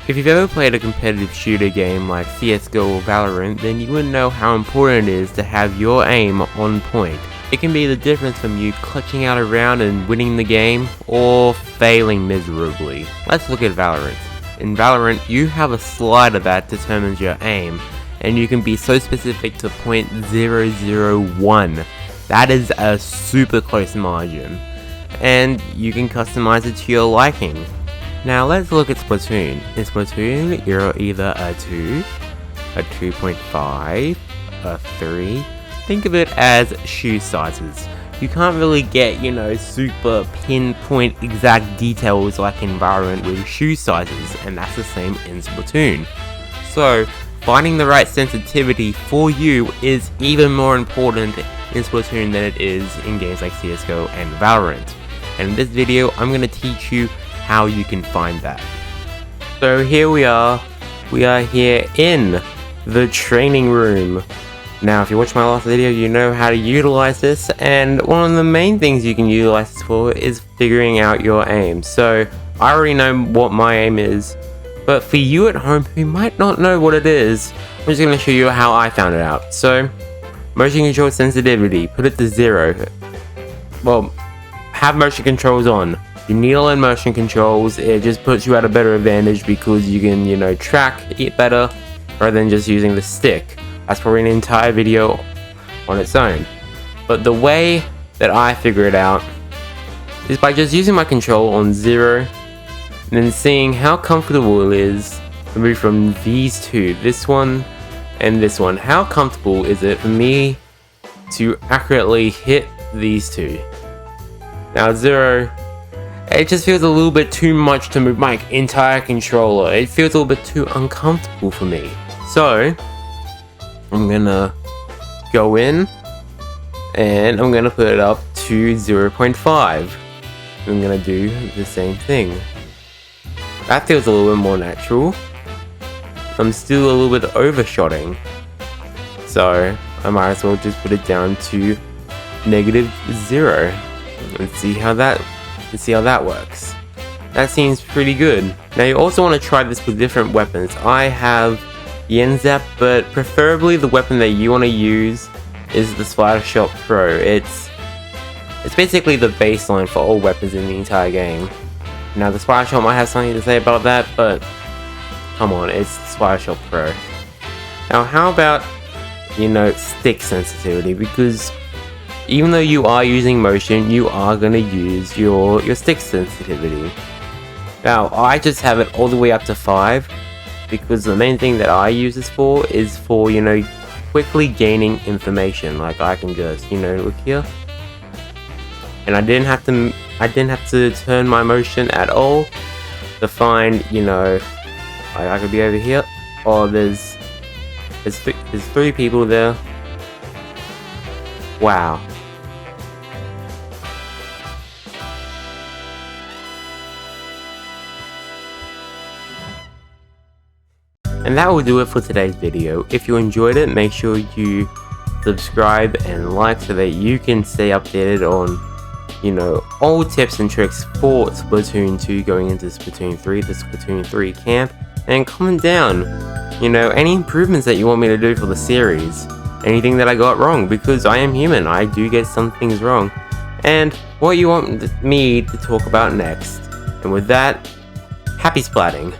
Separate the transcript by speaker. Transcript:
Speaker 1: If you've ever played a competitive shooter game like CSGO or Valorant, then you would know how important it is to have your aim on point. It can be the difference from you clutching out a round and winning the game, or failing miserably. Let's look at Valorant. In Valorant, you have a slider that determines your aim, and you can be so specific to .001. That is a super close margin, and you can customize it to your liking. Now let's look at Splatoon. In Splatoon, you're either a 2, a 2.5, a 3. Think of it as shoe sizes. You can't really get, super pinpoint exact details like in Valorant with shoe sizes, and that's the same in Splatoon. So, finding the right sensitivity for you is even more important in Splatoon than it is in games like CSGO and Valorant. And in this video, I'm going to teach you how you can find that. So here we are here in the training room. Now if you watched my last video, you know how to utilize this, and one of the main things you can utilize this for is figuring out your aim. So I already know what my aim is, but for you at home who might not know what it is, I'm just going to show you how I found it out. So motion control sensitivity, put it to 0. Well, have motion controls on. You needle and motion controls, it just puts you at a better advantage because you can, track it better rather than just using the stick. That's probably an entire video on its own. But the way that I figure it out is by just using my control on 0 and then seeing how comfortable it is to move from these two, this one and this one. How comfortable is it for me to accurately hit these two? Now 0, it just feels a little bit too much to move my entire controller. It feels a little bit too uncomfortable for me. So I'm gonna go in and I'm gonna put it up to 0.5. I'm gonna do the same thing. That feels a little bit more natural. I'm still a little bit overshotting, so I might as well just put it down to -0. Let's see how that works. That seems pretty good. Now you also want to try this with different weapons. I have Yenzap, but preferably the weapon that you want to use is the Splitter Shot Pro. It's basically the baseline for all weapons in the entire game. Now the Splitter Shot might have something to say about that, but come on, it's the Splitter Shot Pro. Now how about, stick sensitivity, because even though you are using motion, you are going to use your stick sensitivity. Now, I just have it all the way up to 5, because the main thing that I use this for is for, quickly gaining information. Like I can just, look here. And I didn't have to turn my motion at all to find, I could be over here. Oh, there's 3 people there. Wow. And that will do it for today's video. If you enjoyed it, make sure you subscribe and like so that you can stay updated on, all tips and tricks for Splatoon 2 going into Splatoon 3, the Splatoon 3 camp. And comment down, any improvements that you want me to do for the series. Anything that I got wrong, because I am human, I do get some things wrong. And what you want me to talk about next. And with that, happy splatting.